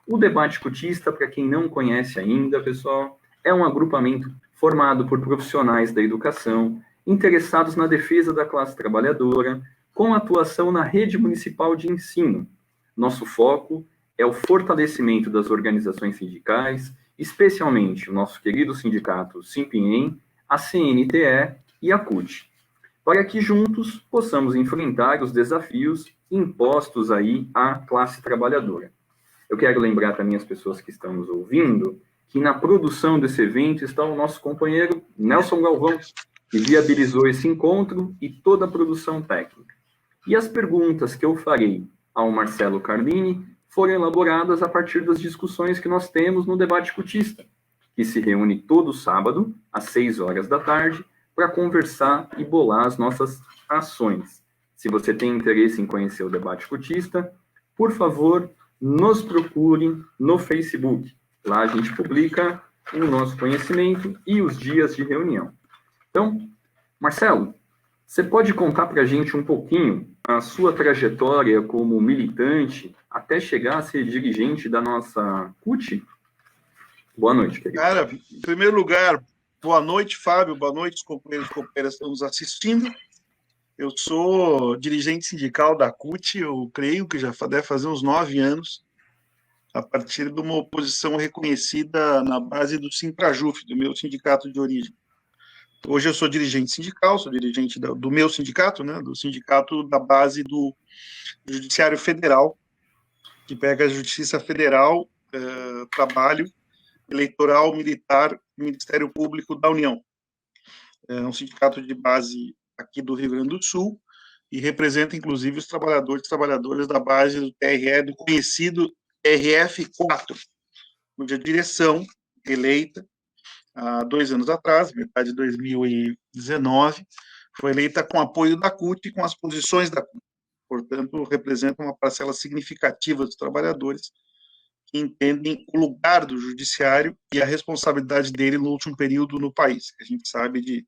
O Debate Cutista, para quem não conhece ainda, pessoal, é um agrupamento formado por profissionais da educação interessados na defesa da classe trabalhadora, com atuação na rede municipal de ensino. Nosso foco é o fortalecimento das organizações sindicais, especialmente o nosso querido sindicato Simpiem, a CNTE e a CUT, para que juntos possamos enfrentar os desafios impostos aí à classe trabalhadora. Eu quero lembrar também as pessoas que estão nos ouvindo que na produção desse evento está o nosso companheiro Nelson Galvão, que viabilizou esse encontro e toda a produção técnica. E as perguntas que eu farei ao Marcelo Carlini foram elaboradas a partir das discussões que nós temos no Debate Cutista, que se reúne todo sábado, às 6 horas da tarde, para conversar e bolar as nossas ações. Se você tem interesse em conhecer o Debate Cutista, por favor, nos procure no Facebook. Lá a gente publica o nosso conhecimento e os dias de reunião. Então, Marcelo, você pode contar para a gente um pouquinho a sua trajetória como militante até chegar a ser dirigente da nossa CUT? Boa noite, querido. Cara, em primeiro lugar, boa noite, Fábio, boa noite, os companheiros e companheiras que estão nos assistindo. Eu sou dirigente sindical da CUT, eu creio que já deve fazer uns 9 anos, a partir de uma oposição reconhecida na base do Simprajuf, do meu sindicato de origem. Hoje eu sou dirigente sindical, sou dirigente do meu sindicato, né, do sindicato da base do Judiciário Federal, que pega a Justiça Federal, Trabalho, Eleitoral, Militar, Ministério Público da União. É um sindicato de base aqui do Rio Grande do Sul e representa, inclusive, os trabalhadores e trabalhadoras da base do TRE, do conhecido RF4, onde a direção, eleita há 2 anos atrás, metade de 2019, foi eleita com apoio da CUT e com as posições da CUT. Portanto, representa uma parcela significativa dos trabalhadores que entendem o lugar do judiciário e a responsabilidade dele no último período no país, que a gente sabe de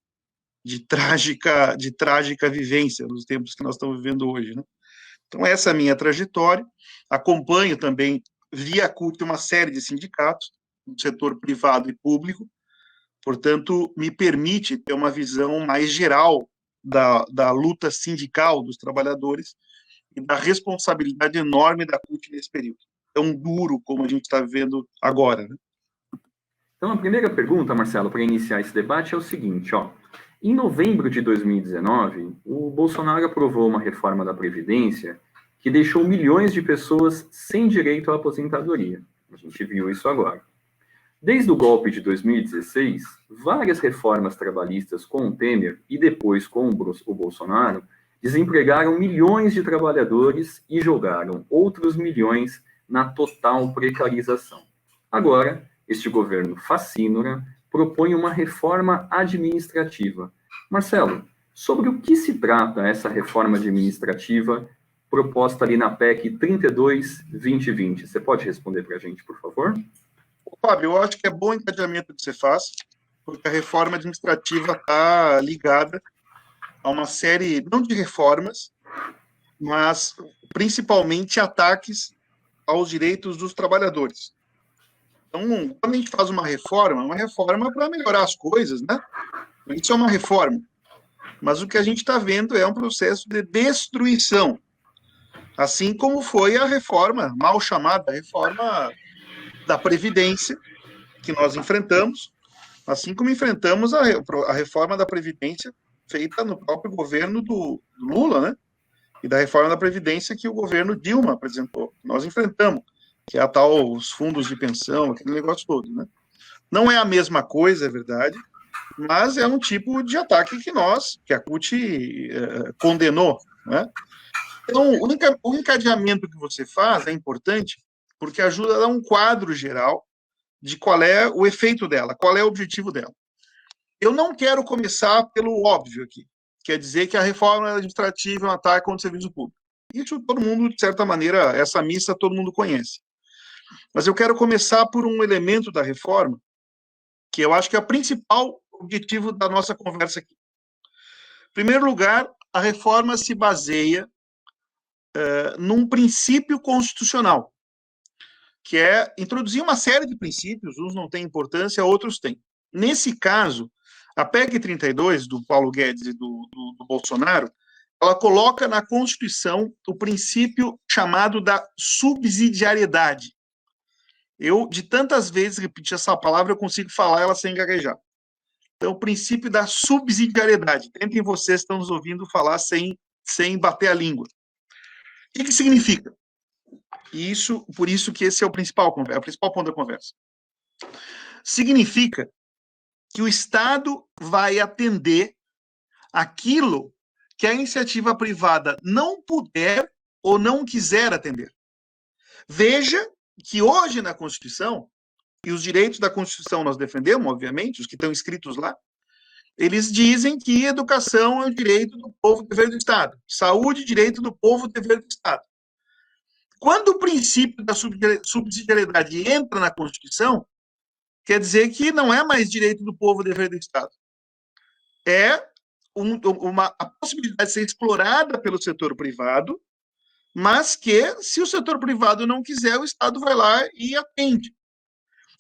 trágica vivência nos tempos que nós estamos vivendo hoje, né? Então, essa é a minha trajetória. Acompanho também, via CUT, uma série de sindicatos, do setor privado e público, portanto, me permite ter uma visão mais geral da luta sindical dos trabalhadores e da responsabilidade enorme da CUT nesse período. Tão duro como a gente está vivendo agora, né? Então, a primeira pergunta, Marcelo, para iniciar esse debate é o seguinte, ó. Em novembro de 2019, o Bolsonaro aprovou uma reforma da Previdência que deixou milhões de pessoas sem direito à aposentadoria. A gente viu isso agora. Desde o golpe de 2016, várias reformas trabalhistas com o Temer e depois com o Bolsonaro desempregaram milhões de trabalhadores e jogaram outros milhões na total precarização. Agora, este governo facínora propõe uma reforma administrativa. Marcelo, sobre o que se trata essa reforma administrativa proposta ali na PEC 32/2020? Você pode responder para a gente, por favor? Fábio, eu acho que é bom o encadeamento que você faz, porque a reforma administrativa está ligada a uma série, não de reformas, mas principalmente ataques aos direitos dos trabalhadores. Então, quando a gente faz uma reforma é para melhorar as coisas, né? Isso é uma reforma. Mas o que a gente está vendo é um processo de destruição. Assim como foi a reforma, mal chamada reforma da Previdência, que nós enfrentamos, assim como enfrentamos a reforma da Previdência feita no próprio governo do Lula, né? E da reforma da Previdência que o governo Dilma apresentou. Nós enfrentamos, que é a tal, os fundos de pensão, aquele negócio todo, né? Não é a mesma coisa, é verdade, mas é um tipo de ataque que a CUT condenou, né? Então, o encadeamento que você faz é importante porque ajuda a dar um quadro geral de qual é o efeito dela, qual é o objetivo dela. Eu não quero começar pelo óbvio aqui, quer dizer que a reforma administrativa é um ataque contra o serviço público. Isso todo mundo, de certa maneira, essa missa todo mundo conhece. Mas eu quero começar por um elemento da reforma que eu acho que é o principal objetivo da nossa conversa aqui. Em primeiro lugar, a reforma se baseia num princípio constitucional, que é introduzir uma série de princípios, uns não têm importância, outros têm. Nesse caso, a PEC 32, do Paulo Guedes e do Bolsonaro, ela coloca na Constituição o princípio chamado da subsidiariedade. Eu, de tantas vezes repetir essa palavra, eu consigo falar ela sem gaguejar. Então, o princípio da subsidiariedade. Tentem vocês que estão nos ouvindo falar sem bater a língua. O que significa? Por isso que esse é o principal ponto da conversa. Significa que o Estado vai atender aquilo que a iniciativa privada não puder ou não quiser atender. Veja que hoje na Constituição, e os direitos da Constituição nós defendemos, obviamente, os que estão escritos lá, eles dizem que educação é o direito do povo, dever do Estado. Saúde, direito do povo, dever do Estado. Quando o princípio da subsidiariedade entra na Constituição, quer dizer que não é mais direito do povo, dever do Estado. É a possibilidade de ser explorada pelo setor privado, mas que, se o setor privado não quiser, o Estado vai lá e atende.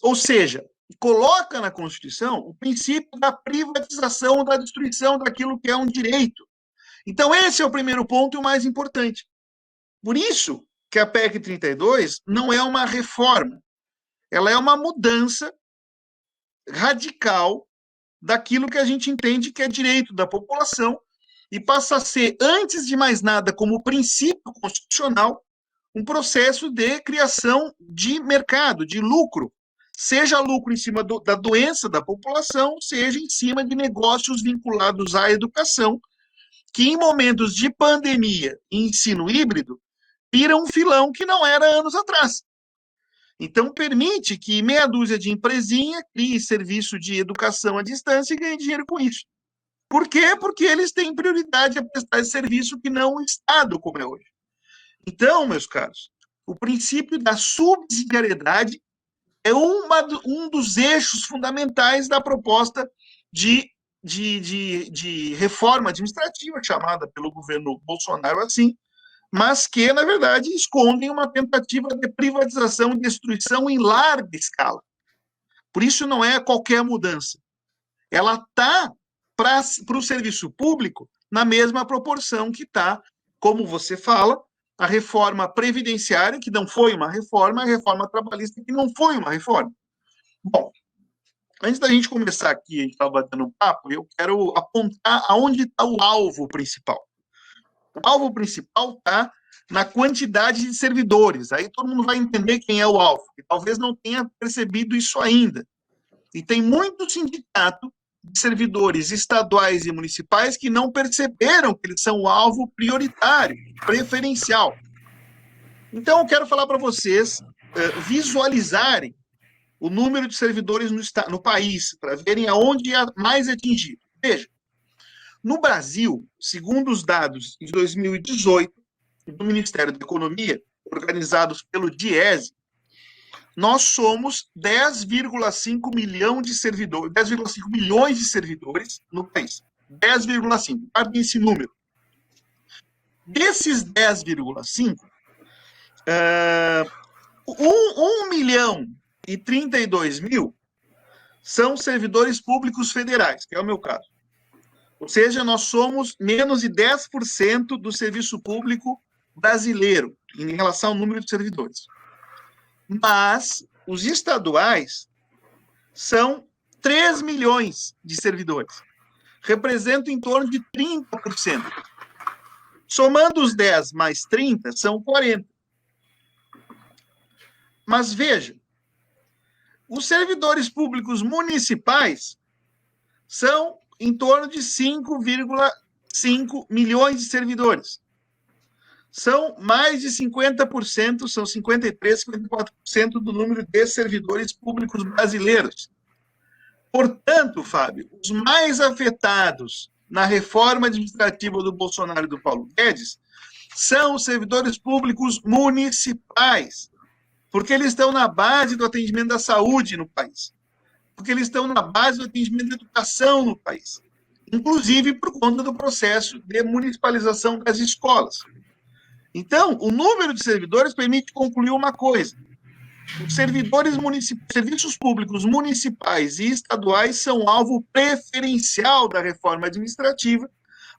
Ou seja, coloca na Constituição o princípio da privatização, da destruição daquilo que é um direito. Então, esse é o primeiro ponto e o mais importante. Por isso que a PEC 32 não é uma reforma, ela é uma mudança radical daquilo que a gente entende que é direito da população e passa a ser, antes de mais nada, como princípio constitucional, um processo de criação de mercado, de lucro, seja lucro em cima da doença da população, seja em cima de negócios vinculados à educação, que em momentos de pandemia e ensino híbrido, vira um filão que não era anos atrás. Então, permite que meia dúzia de empresinha crie serviço de educação à distância e ganhe dinheiro com isso. Por quê? Porque eles têm prioridade a prestar esse serviço que não o Estado, como é hoje. Então, meus caros, o princípio da subsidiariedade é um dos eixos fundamentais da proposta de reforma administrativa, chamada pelo governo Bolsonaro assim, mas que, na verdade, escondem uma tentativa de privatização e destruição em larga escala. Por isso, não é qualquer mudança. Ela está para o serviço público na mesma proporção que está, como você fala, a reforma previdenciária, que não foi uma reforma, a reforma trabalhista, que não foi uma reforma. Bom, antes da gente começar aqui, a gente estava batendo um papo, eu quero apontar aonde está o alvo principal. O alvo principal está na quantidade de servidores. Aí todo mundo vai entender quem é o alvo, que talvez não tenha percebido isso ainda. E tem muito sindicato de servidores estaduais e municipais que não perceberam que eles são o alvo prioritário, preferencial. Então, eu quero falar para vocês visualizarem o número de servidores no país, para verem aonde é mais atingido. Veja, no Brasil, segundo os dados de 2018 do Ministério da Economia, organizados pelo DIESE, nós somos 10,5 milhões de servidores, 10,5 milhões de servidores no país. 10,5, guardem esse número. Desses 10,5, 1 milhão e 32 mil são servidores públicos federais, que é o meu caso. Ou seja, nós somos menos de 10% do serviço público brasileiro em relação ao número de servidores. Mas os estaduais são 3 milhões de servidores. Representam em torno de 30%. Somando os 10 mais 30, são 40. Mas veja, os servidores públicos municipais são em torno de 5,5 milhões de servidores. São mais de 50%, são 53%, 54% do número de servidores públicos brasileiros. Portanto, Fábio, os mais afetados na reforma administrativa do Bolsonaro e do Paulo Guedes são os servidores públicos municipais, porque eles estão na base do atendimento da saúde no país, porque eles estão na base do atendimento da educação no país, inclusive por conta do processo de municipalização das escolas. Então, o número de servidores permite concluir uma coisa, Os serviços públicos municipais e estaduais são alvo preferencial da reforma administrativa,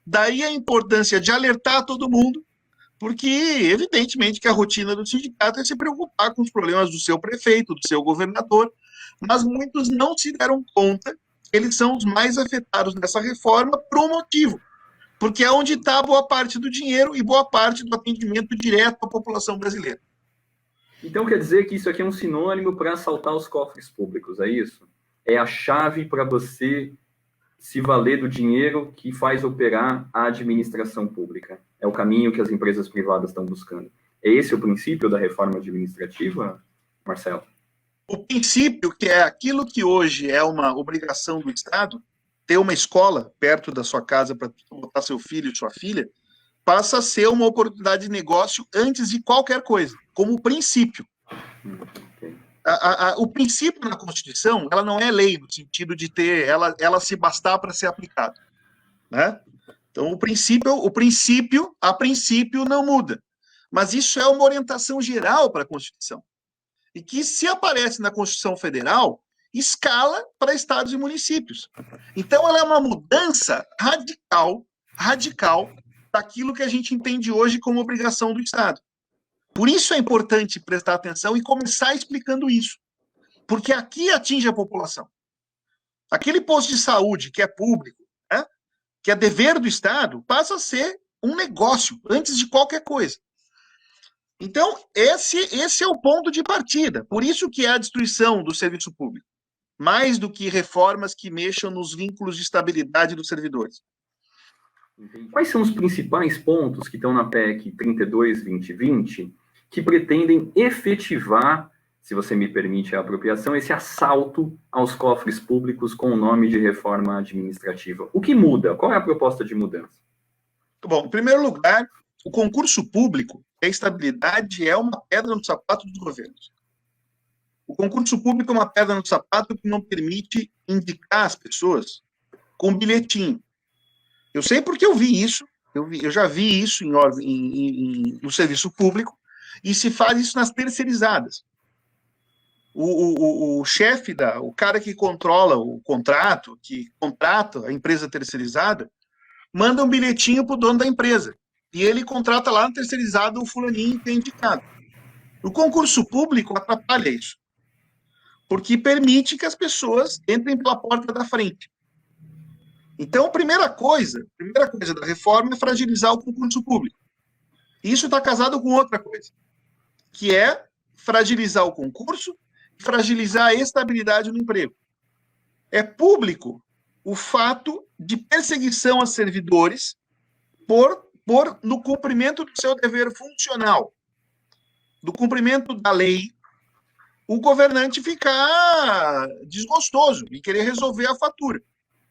daí a importância de alertar todo mundo, porque, evidentemente, que a rotina do sindicato é se preocupar com os problemas do seu prefeito, do seu governador, mas muitos não se deram conta que eles são os mais afetados nessa reforma por um motivo, porque é onde está boa parte do dinheiro e boa parte do atendimento direto à população brasileira. Então quer dizer que isso aqui é um sinônimo para assaltar os cofres públicos, é isso? É a chave para você se valer do dinheiro que faz operar a administração pública. É o caminho que as empresas privadas estão buscando. É esse o princípio da reforma administrativa, Marcelo? O princípio, que é aquilo que hoje é uma obrigação do Estado, ter uma escola perto da sua casa para botar seu filho e sua filha, passa a ser uma oportunidade de negócio antes de qualquer coisa, como princípio. Okay. O princípio na Constituição, ela não é lei, no sentido de ter ela se bastar para ser aplicada, né? Então, a princípio não muda. Mas isso é uma orientação geral para a Constituição. E que, se aparece na Constituição Federal, escala para estados e municípios. Então, ela é uma mudança radical daquilo que a gente entende hoje como obrigação do Estado. Por isso é importante prestar atenção e começar explicando isso. Porque aqui atinge a população. Aquele posto de saúde que é público, né, que é dever do Estado, passa a ser um negócio antes de qualquer coisa. Então, esse é o ponto de partida. Por isso que é a destruição do serviço público. Mais do que reformas que mexam nos vínculos de estabilidade dos servidores. Quais são os principais pontos que estão na PEC 32/2020 que pretendem efetivar, se você me permite a apropriação, esse assalto aos cofres públicos com o nome de reforma administrativa? O que muda? Qual é a proposta de mudança? Bom, em primeiro lugar, o concurso público, a estabilidade é uma pedra no sapato dos governos. O concurso público é uma pedra no sapato que não permite indicar as pessoas com bilhetinho. Eu sei porque eu vi isso, eu já vi isso no serviço público, e se faz isso nas terceirizadas. O chefe, o cara que controla o contrato, que contrata a empresa terceirizada, manda um bilhetinho para o dono da empresa, e ele contrata lá no terceirizado o fulaninho que é indicado. O concurso público atrapalha isso, porque permite que as pessoas entrem pela porta da frente. Então, a primeira coisa da reforma é fragilizar o concurso público. Isso está casado com outra coisa, que é fragilizar o concurso e fragilizar a estabilidade no emprego. É público o fato de perseguição a servidores no cumprimento do seu dever funcional, do cumprimento da lei, o governante ficar desgostoso e querer resolver a fatura.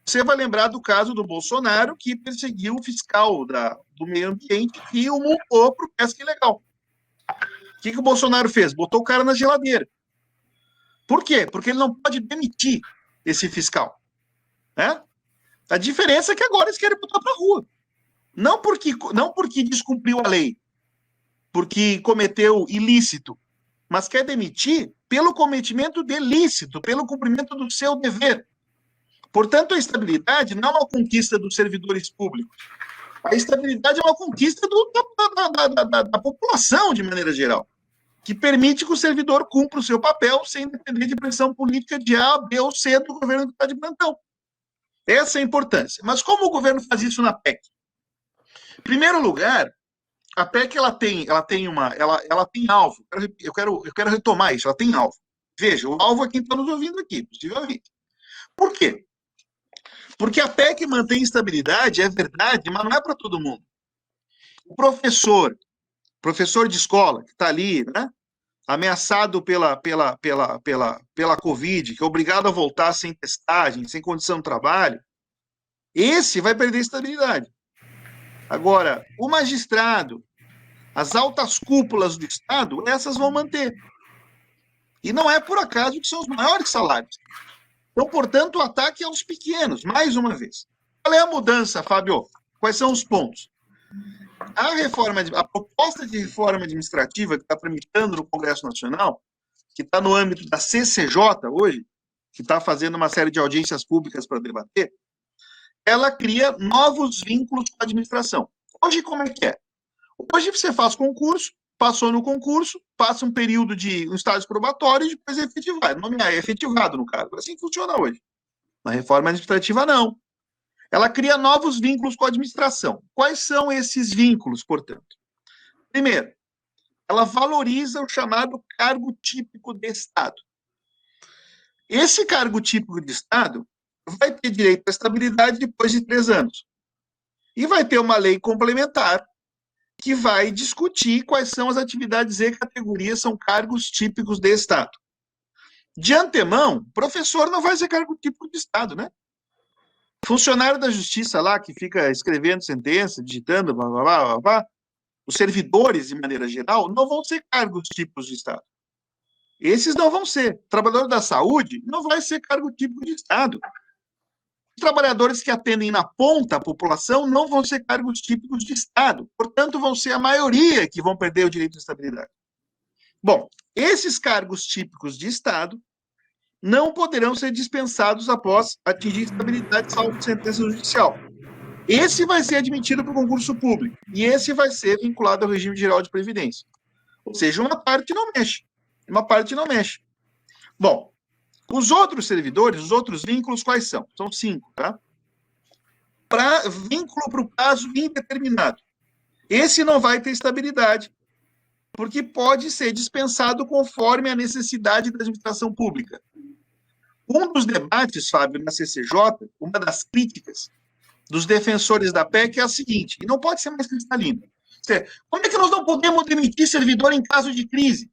Você vai lembrar do caso do Bolsonaro, que perseguiu o fiscal do meio ambiente e o multou por pesca ilegal. O que o Bolsonaro fez? Botou o cara na geladeira. Por quê? Porque ele não pode demitir esse fiscal. Né? A diferença é que agora eles querem botar para a rua. Não porque descumpriu a lei, porque cometeu ilícito, mas quer demitir pelo cometimento de ilícito, pelo cumprimento do seu dever. Portanto, a estabilidade não é uma conquista dos servidores públicos. A estabilidade é uma conquista da população, de maneira geral, que permite que o servidor cumpra o seu papel sem depender de pressão política de A, B ou C do governo que está de plantão. Essa é a importância. Mas como o governo faz isso na PEC? Em primeiro lugar, a PEC ela tem alvo. Eu quero retomar isso. Ela tem alvo. Veja, o alvo é quem está nos ouvindo aqui, possivelmente. Por quê? Porque a PEC mantém estabilidade, é verdade, mas não é para todo mundo. O professor de escola, que está ali, né, ameaçado pela Covid, que é obrigado a voltar sem testagem, sem condição de trabalho, esse vai perder estabilidade. Agora, o magistrado, as altas cúpulas do Estado, essas vão manter. E não é por acaso que são os maiores salários. Então, portanto, o ataque é aos pequenos, mais uma vez. Qual é a mudança, Fábio? Quais são os pontos? A proposta de reforma administrativa que está tramitando no Congresso Nacional, que está no âmbito da CCJ hoje, que está fazendo uma série de audiências públicas para debater, ela cria novos vínculos com a administração. Hoje, como é que é? Hoje você faz concurso, passou no concurso, passa um período de um estágio probatório e depois é efetivado. É efetivado no caso. Assim funciona hoje. Na reforma administrativa, não. Ela cria novos vínculos com a administração. Quais são esses vínculos, portanto? Primeiro, ela valoriza o chamado cargo típico de Estado. Esse cargo típico de Estado vai ter direito à estabilidade depois de 3 anos. E vai ter uma lei complementar que vai discutir quais são as atividades e categorias são cargos típicos de Estado. De antemão, professor não vai ser cargo típico de Estado, né? Funcionário da justiça lá, que fica escrevendo sentença, digitando, blá, blá, blá, blá, blá, os servidores, de maneira geral, não vão ser cargos típicos de Estado. Esses não vão ser. Trabalhador da saúde não vai ser cargo típico de Estado. Os trabalhadores que atendem na ponta a população não vão ser cargos típicos de Estado. Portanto, vão ser a maioria que vão perder o direito de estabilidade. Bom, esses cargos típicos de Estado não poderão ser dispensados após atingir estabilidade, salvo sentença judicial. Esse vai ser admitido para o concurso público e esse vai ser vinculado ao regime geral de previdência. Ou seja, uma parte não mexe. Uma parte não mexe. Bom, os outros servidores, os outros vínculos, quais são? São 5, tá? Para vínculo para o prazo indeterminado. Esse não vai ter estabilidade, porque pode ser dispensado conforme a necessidade da administração pública. Um dos debates, Fábio, na CCJ, uma das críticas dos defensores da PEC é a seguinte, e não pode ser mais cristalina. Como é que nós não podemos demitir servidor em caso de crise?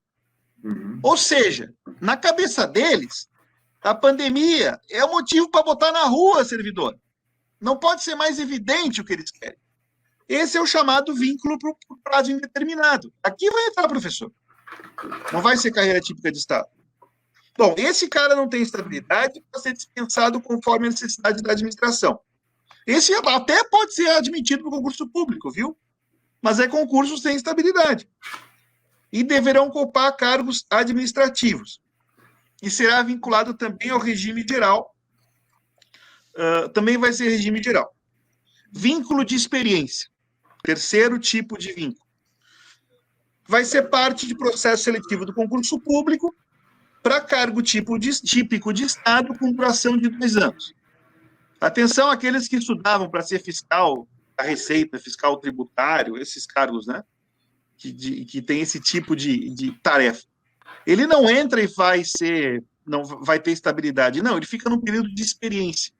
Ou seja, na cabeça deles, a pandemia é o motivo para botar na rua servidor. Não pode ser mais evidente o que eles querem. Esse é o chamado vínculo para o prazo indeterminado. Aqui vai entrar professor. Não vai ser carreira típica de Estado. Bom, esse cara não tem estabilidade para ser dispensado conforme a necessidade da administração. Esse até pode ser admitido para o concurso público, viu? Mas é concurso sem estabilidade. E deverão ocupar cargos administrativos. E será vinculado também ao regime geral. Também vai ser regime geral. Vínculo de experiência. Terceiro tipo de vínculo. Vai ser parte de processo seletivo do concurso público para cargo típico de Estado com duração de 2 anos. Atenção àqueles que estudavam para ser fiscal da Receita, fiscal tributário, esses cargos, né? Que tem esse tipo de tarefa. Ele não entra e não vai ter estabilidade. Não, ele fica num período de experiência.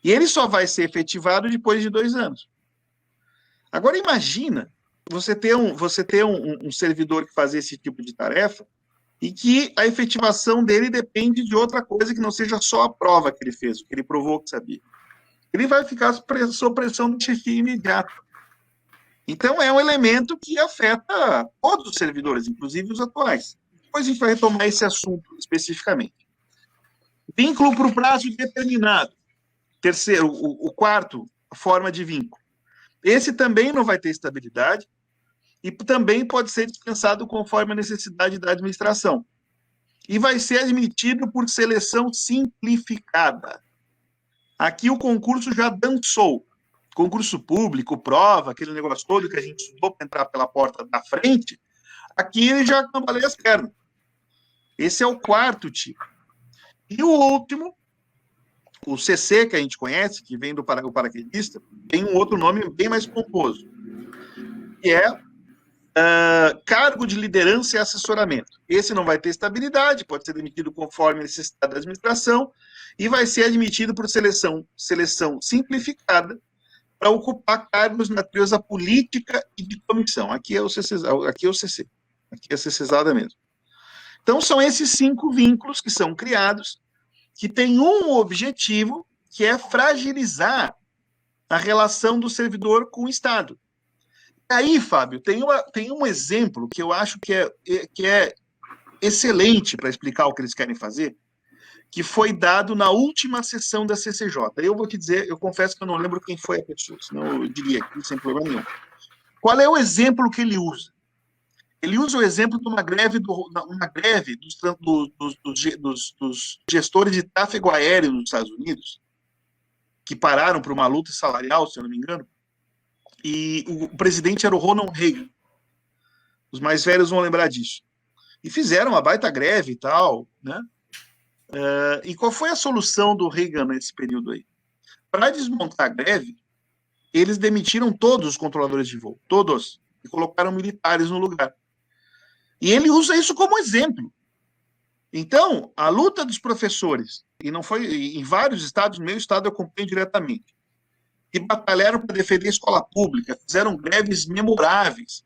E ele só vai ser efetivado depois de 2 anos. Agora, imagina você ter um servidor que faz esse tipo de tarefa e que a efetivação dele depende de outra coisa que não seja só a prova que ele fez, o que ele provou que sabia. Ele vai ficar sob pressão do chefia imediata. Então, é um elemento que afeta todos os servidores, inclusive os atuais. Depois a gente vai retomar esse assunto especificamente. Vínculo para o prazo determinado. Terceiro, o quarto, a forma de vínculo. Esse também não vai ter estabilidade e também pode ser dispensado conforme a necessidade da administração. E vai ser admitido por seleção simplificada. Aqui o concurso já dançou. Concurso público, prova, aquele negócio todo que a gente estudou para entrar pela porta da frente, aqui ele já cambaleia as pernas. Esse é o quarto tipo. E o último, o CC, que a gente conhece, que vem do paraquedista, tem um outro nome bem mais pomposo, que é cargo de liderança e assessoramento. Esse não vai ter estabilidade, pode ser demitido conforme a necessidade da administração e vai ser admitido por seleção simplificada para ocupar cargos na natureza política e de comissão. Aqui é o CC, aqui é a CCzada mesmo. Então, são esses 5 vínculos que são criados, que têm um objetivo, que é fragilizar a relação do servidor com o Estado. Aí, Fábio, tem um exemplo que eu acho que é excelente para explicar o que eles querem fazer, que foi dado na última sessão da CCJ. Eu vou te dizer, eu confesso que eu não lembro quem foi a pessoa, senão eu diria aqui sem problema nenhum. Qual é o exemplo que ele usa? Ele usa o exemplo de uma greve, dos gestores de tráfego aéreo nos Estados Unidos, que pararam para uma luta salarial, se eu não me engano, e o presidente era o Ronald Reagan. Os mais velhos vão lembrar disso. E fizeram uma baita greve e tal, né? E qual foi a solução do Reagan nesse período aí? Para desmontar a greve, eles demitiram todos os controladores de voo, todos, e colocaram militares no lugar. E ele usa isso como exemplo. Então, a luta dos professores, e não foi em vários estados, no meu estado eu acompanhei diretamente, que batalharam para defender a escola pública, fizeram greves memoráveis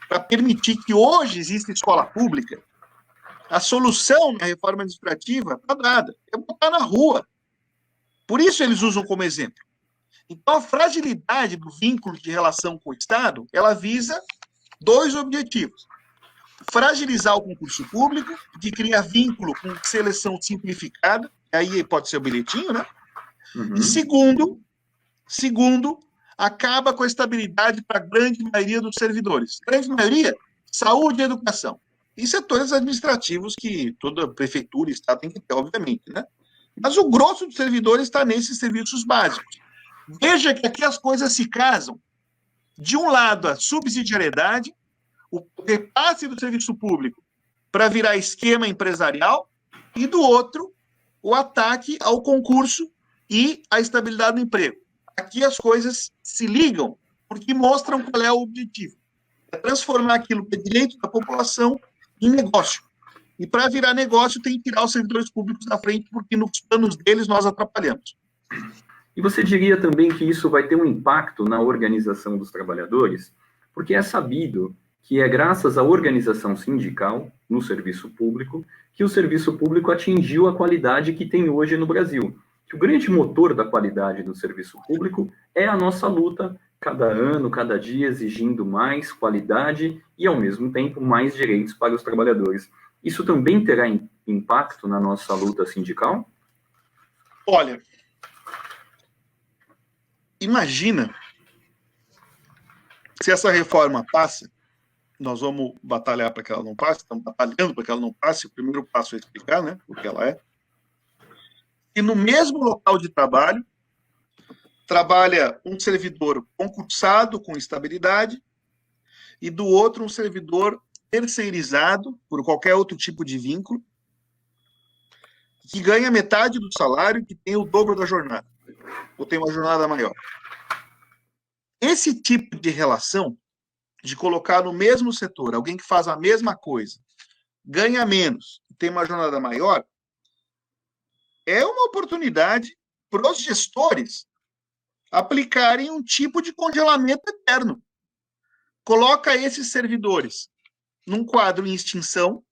para permitir que hoje exista escola pública. A solução na reforma administrativa está dada, é botar na rua. Por isso eles usam como exemplo. Então, a fragilidade do vínculo de relação com o Estado, ela visa 2 objetivos. Fragilizar o concurso público, que cria vínculo com seleção simplificada, aí pode ser o bilhetinho, né? Uhum. E segundo, acaba com a estabilidade para a grande maioria dos servidores. Grande maioria, saúde e educação. E setores administrativos que toda prefeitura e estado tem que ter, obviamente, né? Mas o grosso dos servidores está nesses serviços básicos. Veja que aqui as coisas se casam. De um lado, a subsidiariedade, o repasse do serviço público para virar esquema empresarial, e do outro, o ataque ao concurso e à estabilidade do emprego. Aqui as coisas se ligam, porque mostram qual é o objetivo. É transformar aquilo que é direito da população em negócio. E para virar negócio tem que tirar os servidores públicos da frente, porque nos planos deles nós atrapalhamos. E você diria também que isso vai ter um impacto na organização dos trabalhadores? Porque é sabido que é graças à organização sindical no serviço público que o serviço público atingiu a qualidade que tem hoje no Brasil. Que o grande motor da qualidade do serviço público é a nossa luta, cada ano, cada dia, exigindo mais qualidade e, ao mesmo tempo, mais direitos para os trabalhadores. Isso também terá impacto na nossa luta sindical? Olha, imagina se essa reforma passa, nós vamos batalhar para que ela não passe, estamos batalhando para que ela não passe, o primeiro passo é explicar, né, o que ela é. E no mesmo local de trabalho, trabalha um servidor concursado com estabilidade e do outro um servidor terceirizado por qualquer outro tipo de vínculo, que ganha metade do salário e que tem o dobro da jornada, ou tem uma jornada maior. Esse tipo de relação, de colocar no mesmo setor alguém que faz a mesma coisa, ganha menos e tem uma jornada maior, é uma oportunidade para os gestores aplicarem um tipo de congelamento eterno. Coloca esses servidores num quadro em extinção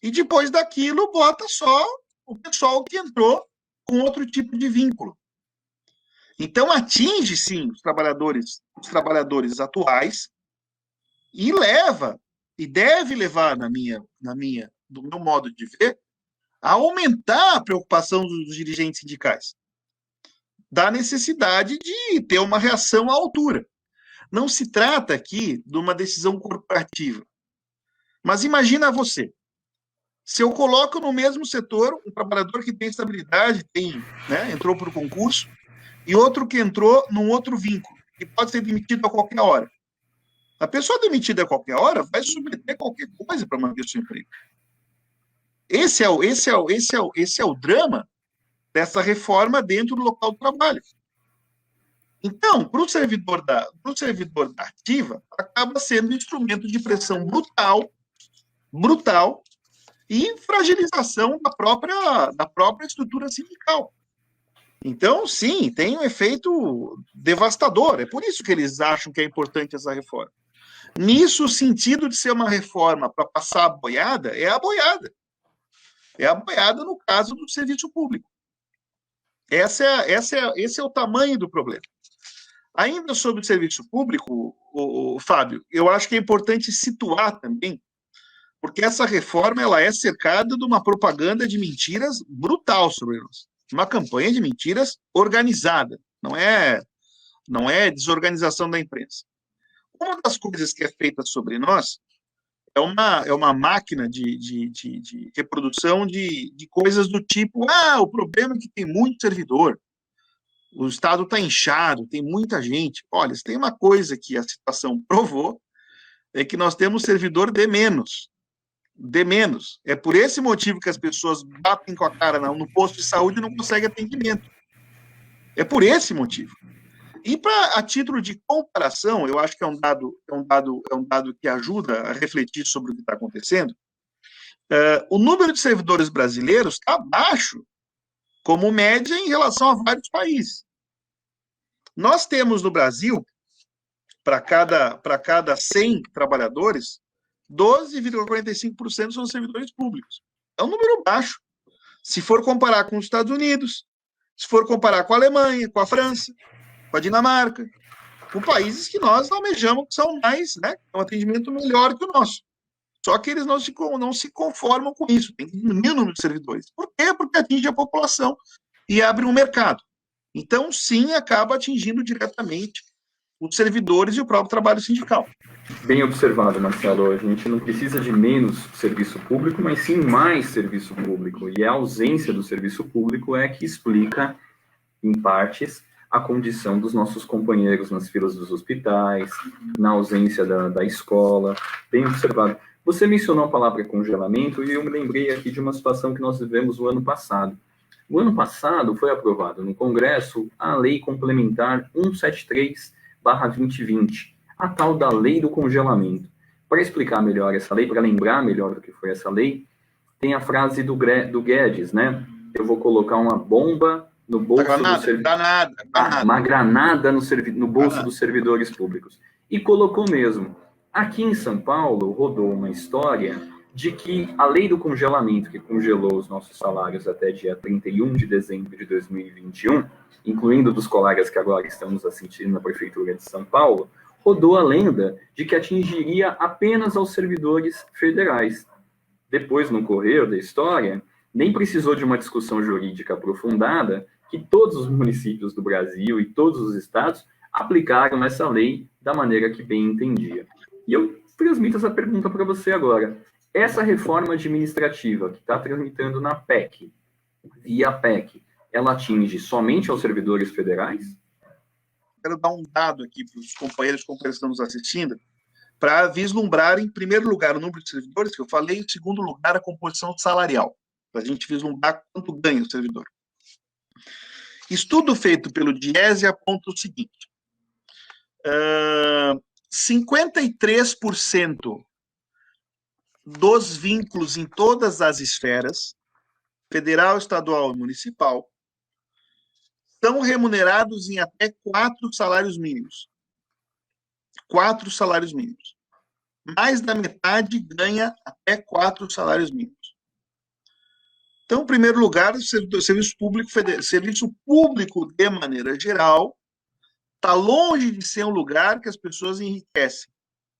e depois daquilo bota só o pessoal que entrou com outro tipo de vínculo. Então atinge, sim, os trabalhadores atuais e leva, e deve levar, do meu modo de ver, a aumentar a preocupação dos dirigentes sindicais, da necessidade de ter uma reação à altura. Não se trata aqui de uma decisão corporativa. Mas imagina você, se eu coloco no mesmo setor um trabalhador que tem estabilidade, entrou para o concurso, e outro que entrou num outro vínculo, que pode ser demitido a qualquer hora. A pessoa demitida a qualquer hora vai submeter qualquer coisa para manter o seu emprego. Esse é o drama dessa reforma dentro do local do trabalho. Então, para o servidor da ativa, acaba sendo um instrumento de pressão brutal e fragilização da própria estrutura sindical. Então, sim, tem um efeito devastador. É por isso que eles acham que é importante essa reforma. Nisso, o sentido de ser uma reforma para passar a boiada é a boiada. É a boiada no caso do serviço público. Esse é o tamanho do problema. Ainda sobre o serviço público, Fábio, eu acho que é importante situar também, porque essa reforma ela é cercada de uma propaganda de mentiras brutal sobre nós. Uma campanha de mentiras organizada, não é desorganização da imprensa. Uma das coisas que é feita sobre nós é uma máquina de reprodução de coisas do tipo, o problema é que tem muito servidor, o Estado está inchado, tem muita gente. Olha, se tem uma coisa que a situação provou, é que nós temos servidor de menos. De menos. É por esse motivo que as pessoas batem com a cara no posto de saúde e não conseguem atendimento. É por esse motivo. E a título de comparação, eu acho que é um dado que ajuda a refletir sobre o que está acontecendo. O número de servidores brasileiros está baixo, como média em relação a vários países. Nós temos no Brasil, para cada 100 trabalhadores, 12,45% são servidores públicos. É um número baixo. Se for comparar com os Estados Unidos, se for comparar com a Alemanha, com a França, com a Dinamarca, com países que nós almejamos que são mais, um atendimento melhor que o nosso. Só que eles não se conformam com isso, tem que diminuir o número de servidores. Por quê? Porque atinge a população e abre um mercado. Então, sim, acaba atingindo diretamente os servidores e o próprio trabalho sindical. Bem observado, Marcelo. A gente não precisa de menos serviço público, mas sim mais serviço público. E a ausência do serviço público é que explica, em partes, a condição dos nossos companheiros nas filas dos hospitais, na ausência da escola. Bem observado. Você mencionou a palavra congelamento e eu me lembrei aqui de uma situação que nós vivemos o ano passado. O ano passado foi aprovado no Congresso a Lei Complementar 173/2020, a tal da Lei do Congelamento. Para explicar melhor essa lei, para lembrar melhor do que foi essa lei, tem a frase do Guedes, né? Eu vou colocar uma bomba no bolso do servidor. Uma granada no bolso dos servidores públicos. E colocou mesmo. Aqui em São Paulo, rodou uma história de que a lei do congelamento, que congelou os nossos salários até dia 31 de dezembro de 2021, incluindo dos colegas que agora estamos assistindo na Prefeitura de São Paulo, rodou a lenda de que atingiria apenas aos servidores federais. Depois, no correr da história, nem precisou de uma discussão jurídica aprofundada, que todos os municípios do Brasil e todos os estados aplicaram essa lei da maneira que bem entendia. E eu transmito essa pergunta para você agora. Essa reforma administrativa que está tramitando na PEC, via PEC, ela atinge somente aos servidores federais? Quero dar um dado aqui para os companheiros que estão nos assistindo, para vislumbrar, em primeiro lugar, o número de servidores, que eu falei, em segundo lugar, a composição salarial, para a gente vislumbrar quanto ganha o servidor. Estudo feito pelo Diese aponta o seguinte: 53% dos vínculos em todas as esferas, federal, estadual e municipal, são remunerados em até 4 salários mínimos. 4 salários mínimos. Mais da metade ganha até 4 salários mínimos. Então, em primeiro lugar, o serviço público, de maneira geral, está longe de ser um lugar que as pessoas enriquecem.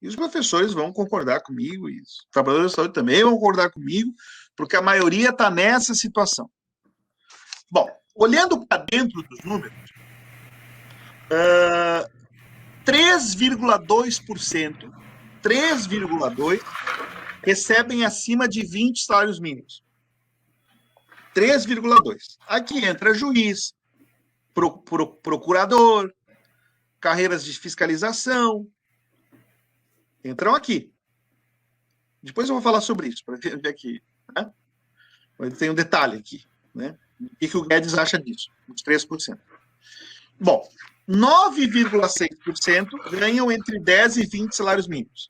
E os professores vão concordar comigo, e os trabalhadores da saúde também vão concordar comigo, porque a maioria está nessa situação. Bom, olhando para dentro dos números, 3,2% recebem acima de 20 salários mínimos. 3,2%. Aqui entra juiz, procurador, carreiras de fiscalização, entram aqui. Depois eu vou falar sobre isso, para ver aqui. Né? Tem um detalhe aqui. Né? O que o Guedes acha disso? Os 3%. Bom, 9,6% ganham entre 10 e 20 salários mínimos.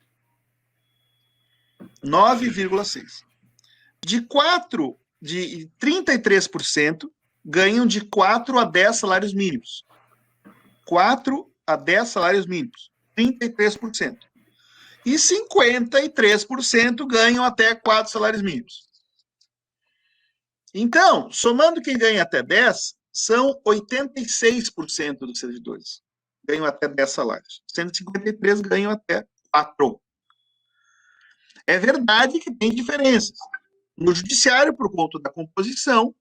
9,6%. De 33% ganham de 4 a 10 salários mínimos. 4 a 10 salários mínimos. 33%. E 53% ganham até 4 salários mínimos. Então, somando quem ganha até 10, são 86% dos servidores. Ganham até 10 salários. 153 ganham até 4. É verdade que tem diferenças. No judiciário, por conta da composição,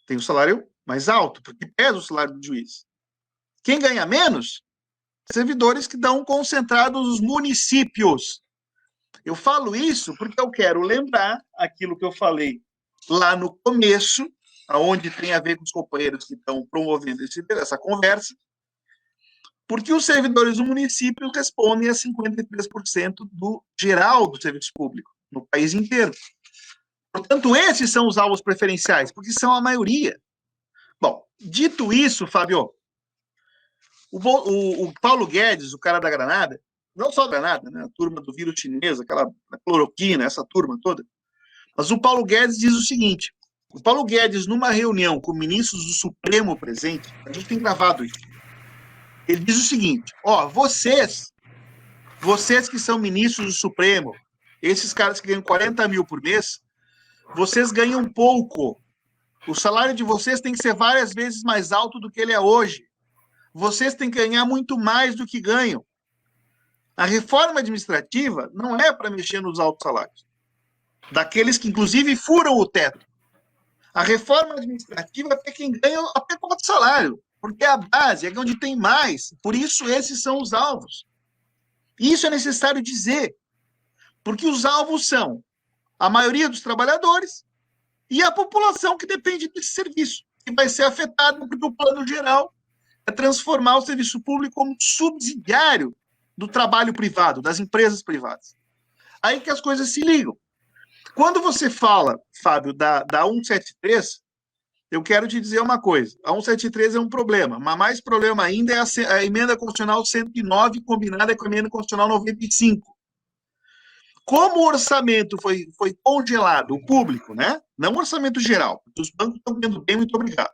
tem o salário mais alto, porque pesa o salário do juiz. Quem ganha menos? Servidores que estão concentrados nos municípios. Eu falo isso porque eu quero lembrar aquilo que eu falei lá no começo, aonde tem a ver com os companheiros que estão promovendo essa conversa, porque os servidores do município respondem a 53% do geral do serviço público, no país inteiro. Portanto, esses são os alvos preferenciais, porque são a maioria. Bom, dito isso, Fábio, o Paulo Guedes, o cara da Granada, não só a Granada, né, a turma do vírus chinês, aquela cloroquina, essa turma toda, mas o Paulo Guedes diz o seguinte, o Paulo Guedes, numa reunião com ministros do Supremo presente, a gente tem gravado isso, ele diz o seguinte, ó, vocês que são ministros do Supremo, esses caras que ganham 40 mil por mês, vocês ganham pouco. O salário de vocês tem que ser várias vezes mais alto do que ele é hoje. Vocês têm que ganhar muito mais do que ganham. A reforma administrativa não é para mexer nos altos salários, daqueles que, inclusive, furam o teto. A reforma administrativa é para quem ganha até quanto salário, porque é a base, é onde tem mais. Por isso, esses são os alvos. Isso é necessário dizer, porque os alvos são a maioria dos trabalhadores e a população que depende desse serviço, que vai ser afetada, porque o plano geral é transformar o serviço público como subsidiário do trabalho privado, das empresas privadas. Aí que as coisas se ligam. Quando você fala, Fábio, da 173, eu quero te dizer uma coisa. A 173 é um problema, mas mais problema ainda é a emenda constitucional 109 combinada com a emenda constitucional 95. Como o orçamento foi congelado, o público, né? Não o orçamento geral, os bancos estão vendo bem, muito obrigado.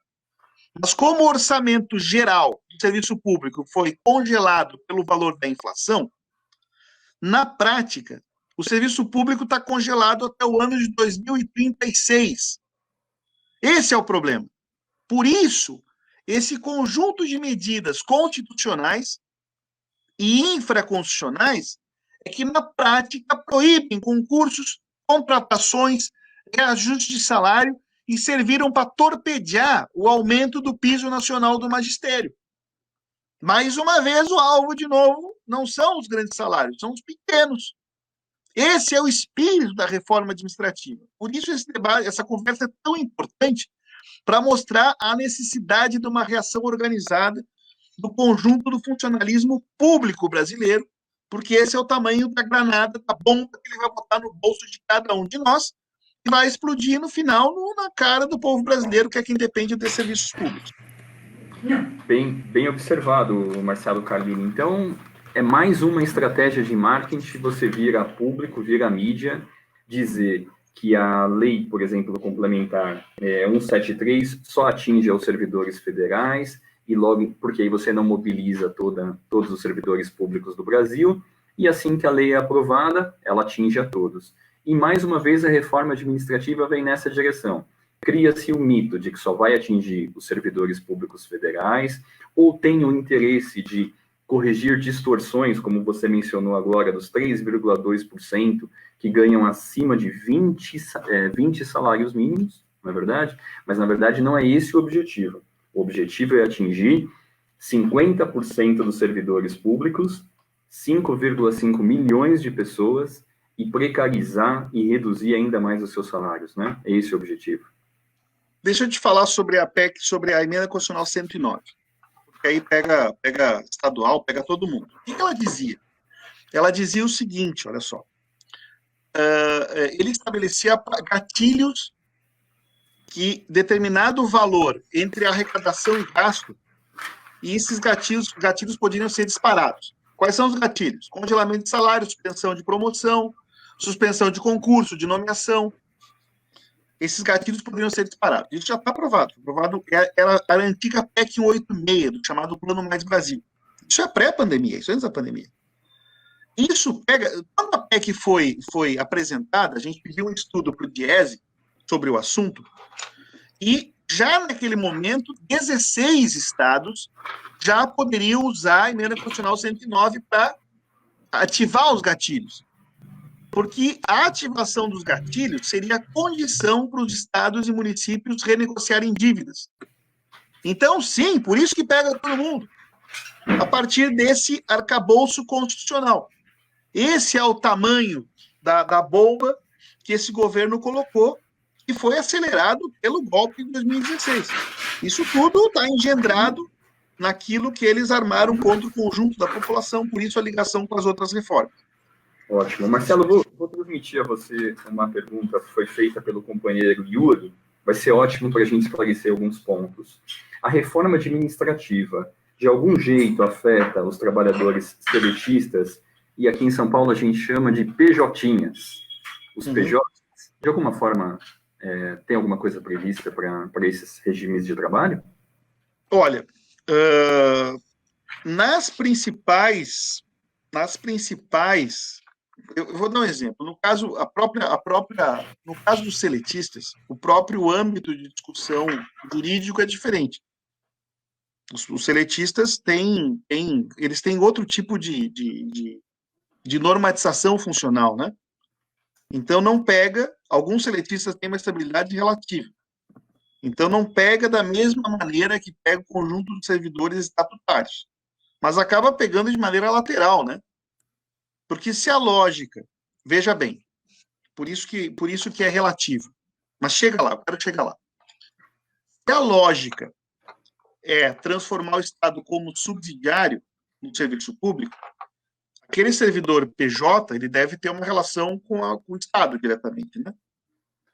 Mas como o orçamento geral do serviço público foi congelado pelo valor da inflação, na prática, o serviço público está congelado até o ano de 2036. Esse é o problema. Por isso, esse conjunto de medidas constitucionais e infraconstitucionais é que, na prática, proíbem concursos, contratações, reajuste de salário e serviram para torpedear o aumento do piso nacional do magistério. Mais uma vez, o alvo, de novo, não são os grandes salários, são os pequenos. Esse é o espírito da reforma administrativa. Por isso, esse debate, essa conversa é tão importante para mostrar a necessidade de uma reação organizada do conjunto do funcionalismo público brasileiro, porque esse é o tamanho da granada, da bomba que ele vai botar no bolso de cada um de nós e vai explodir no final na cara do povo brasileiro, que é quem depende desses serviços públicos. Bem observado, Marcelo Carlini. Então, é mais uma estratégia de marketing, você vira público, vira mídia, dizer que a lei, por exemplo, complementar 173 só atinge aos servidores federais, e logo, porque aí você não mobiliza todos os servidores públicos do Brasil, e assim que a lei é aprovada, ela atinge a todos. E, mais uma vez, a reforma administrativa vem nessa direção. Cria-se o mito de que só vai atingir os servidores públicos federais, ou tem o interesse de corrigir distorções, como você mencionou agora, dos 3,2% que ganham acima de 20 salários mínimos, não é verdade? Mas, na verdade, não é esse o objetivo. O objetivo é atingir 50% dos servidores públicos, 5,5 milhões de pessoas, e precarizar e reduzir ainda mais os seus salários, né? É esse o objetivo. Deixa eu te falar sobre a PEC, sobre a emenda constitucional 109. Porque aí pega estadual, pega todo mundo. O que ela dizia? Ela dizia o seguinte, olha só. Ele estabelecia gatilhos que determinado valor entre arrecadação e gasto, e esses gatilhos poderiam ser disparados. Quais são os gatilhos? Congelamento de salário, suspensão de promoção, suspensão de concurso, de nomeação. Esses gatilhos poderiam ser disparados. Isso já está aprovado. Era a antiga PEC 186, do chamado Plano Mais Brasil. Isso é pré-pandemia, isso é antes da pandemia. Isso pega... Quando a PEC foi apresentada, a gente pediu um estudo para o Diese sobre o assunto, e já naquele momento, 16 estados já poderiam usar a emenda constitucional 109 para ativar os gatilhos. Porque a ativação dos gatilhos seria condição para os estados e municípios renegociarem dívidas. Então, sim, por isso que pega todo mundo. A partir desse arcabouço constitucional. Esse é o tamanho da bomba que esse governo colocou, que foi acelerado pelo golpe de 2016. Isso tudo está engendrado naquilo que eles armaram contra o conjunto da população, por isso a ligação com as outras reformas. Ótimo. Marcelo, vou transmitir a você uma pergunta que foi feita pelo companheiro Yuri. Vai ser ótimo para a gente esclarecer alguns pontos. A reforma administrativa, de algum jeito, afeta os trabalhadores seletistas, e aqui em São Paulo a gente chama de PJinhas. Os PJs, de alguma forma, tem alguma coisa prevista para esses regimes de trabalho? Olha, nas principais, eu vou dar um exemplo. No caso, no caso dos seletistas, o próprio âmbito de discussão jurídico é diferente. Os seletistas eles têm outro tipo de normatização funcional, né? Então não pega, alguns seletistas têm uma estabilidade relativa. Então não pega da mesma maneira que pega o conjunto de servidores estatutários, mas acaba pegando de maneira lateral, né? Porque se a lógica, veja bem, por isso que é relativo, mas chega lá, eu quero chegar lá. Se a lógica é transformar o Estado como subsidiário no serviço público, aquele servidor PJ, ele deve ter uma relação com o Estado diretamente, né?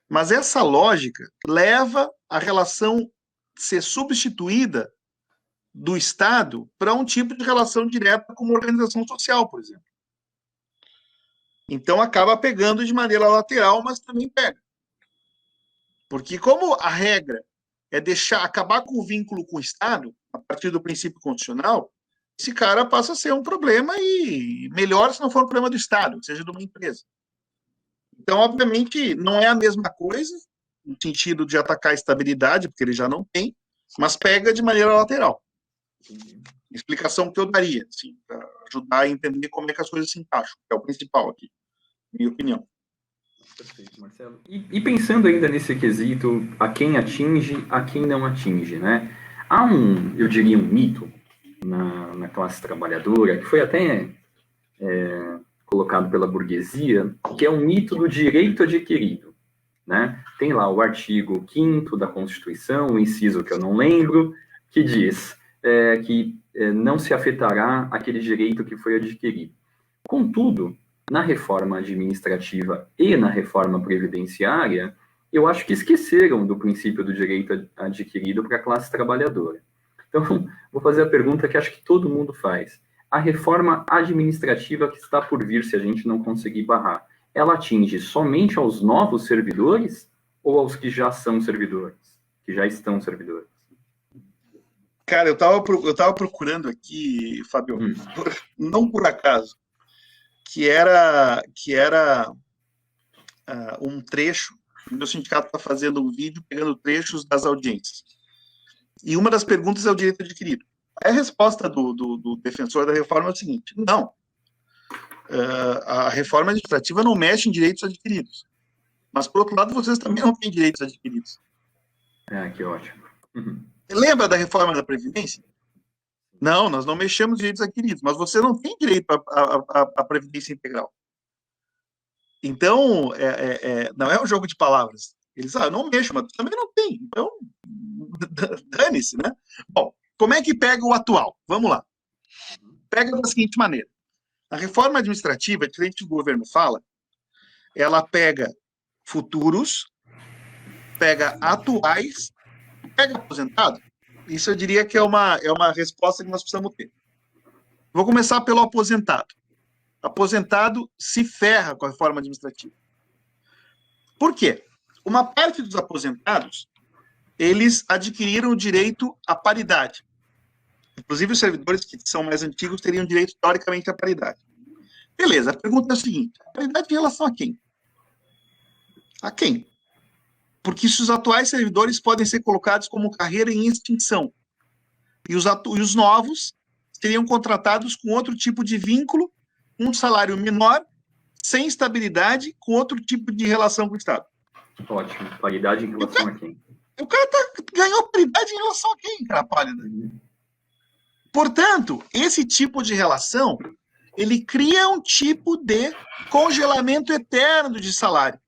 Mas essa lógica leva a relação ser substituída do Estado para um tipo de relação direta com uma organização social, por exemplo. Então acaba pegando de maneira lateral, mas também pega. Porque como a regra é acabar com o vínculo com o Estado, a partir do princípio constitucional, esse cara passa a ser um problema, e melhor se não for um problema do Estado, seja de uma empresa. Então, obviamente, não é a mesma coisa, no sentido de atacar a estabilidade, porque ele já não tem, mas pega de maneira lateral. Explicação que eu daria, assim, para ajudar a entender como é que as coisas se encaixam, que é o principal aqui, minha opinião. Perfeito, Marcelo. E pensando ainda nesse quesito, a quem atinge, a quem não atinge, né? Há eu diria, um mito na classe trabalhadora, que foi até colocado pela burguesia, que é um mito do direito adquirido, né? Tem lá o artigo 5º da Constituição, o inciso que eu não lembro, que diz que não se afetará aquele direito que foi adquirido. Contudo, na reforma administrativa e na reforma previdenciária, eu acho que esqueceram do princípio do direito adquirido para a classe trabalhadora. Então, vou fazer a pergunta que acho que todo mundo faz. A reforma administrativa que está por vir, se a gente não conseguir barrar, ela atinge somente aos novos servidores ou aos que já são servidores, que já estão servidores? Cara, eu tava procurando aqui, Fábio, não por acaso, que era um trecho. O meu sindicato está fazendo um vídeo pegando trechos das audiências. E uma das perguntas é o direito adquirido. A resposta do defensor da reforma é o seguinte: não, a reforma administrativa não mexe em direitos adquiridos. Mas, por outro lado, vocês também não têm direitos adquiridos. Que ótimo. Lembra da reforma da Previdência? Não, nós não mexemos em direitos adquiridos, mas você não tem direito à Previdência integral. Então, não é um jogo de palavras. Eles, eu não mexo, mas também não tem. Então, dane-se, né? Bom, como é que pega o atual? Vamos lá. Pega da seguinte maneira. A reforma administrativa, diferente do que o governo fala, ela pega futuros, pega atuais, pega aposentado. Isso eu diria que é uma resposta que nós precisamos ter. Vou começar pelo aposentado. Aposentado se ferra com a reforma administrativa. Por quê? Uma parte dos aposentados, eles adquiriram o direito à paridade. Inclusive, os servidores que são mais antigos teriam direito, teoricamente, à paridade. Beleza, a pergunta é a seguinte: a paridade em relação a quem? A quem? Porque se os atuais servidores podem ser colocados como carreira em extinção, e os novos seriam contratados com outro tipo de vínculo, um salário menor, sem estabilidade, com outro tipo de relação com o Estado. Ótimo. Paridade em relação a quem? O cara ganhou paridade em relação a quem, cara pálida? Portanto, esse tipo de relação ele cria um tipo de congelamento eterno de salário.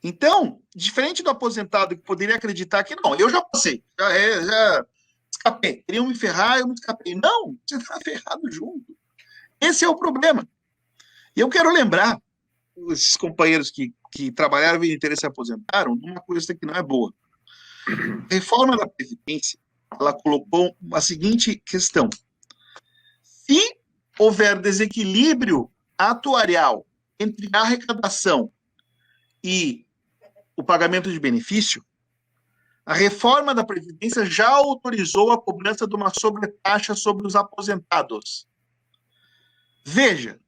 Então, diferente do aposentado que poderia acreditar que não, eu já passei, já escapei, queriam me ferrar, eu me escapei. Não, você está ferrado junto. Esse é o problema. E eu quero lembrar esses companheiros que trabalharam a vida inteira e se aposentaram de uma coisa que não é boa. A reforma da Previdência, ela colocou a seguinte questão. Se houver desequilíbrio atuarial entre a arrecadação e o pagamento de benefício, a reforma da Previdência já autorizou a cobrança de uma sobretaxa sobre os aposentados. Veja,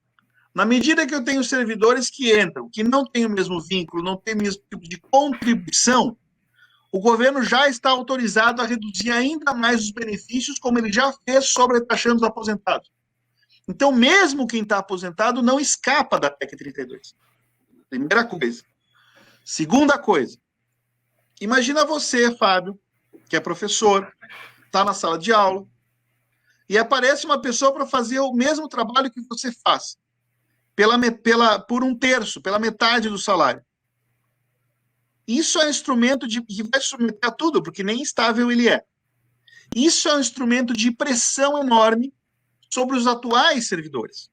na medida que eu tenho servidores que entram, que não têm o mesmo vínculo, não têm o mesmo tipo de contribuição, o governo já está autorizado a reduzir ainda mais os benefícios, como ele já fez sobretaxando os aposentados. Então, mesmo quem está aposentado não escapa da PEC 32. Primeira coisa. Segunda coisa. Imagina você, Fábio, que é professor, está na sala de aula, e aparece uma pessoa para fazer o mesmo trabalho que você faz, por um terço, pela metade do salário. Isso é um instrumento que vai submeter a tudo, porque nem estável ele é. Isso é um instrumento de pressão enorme sobre os atuais servidores.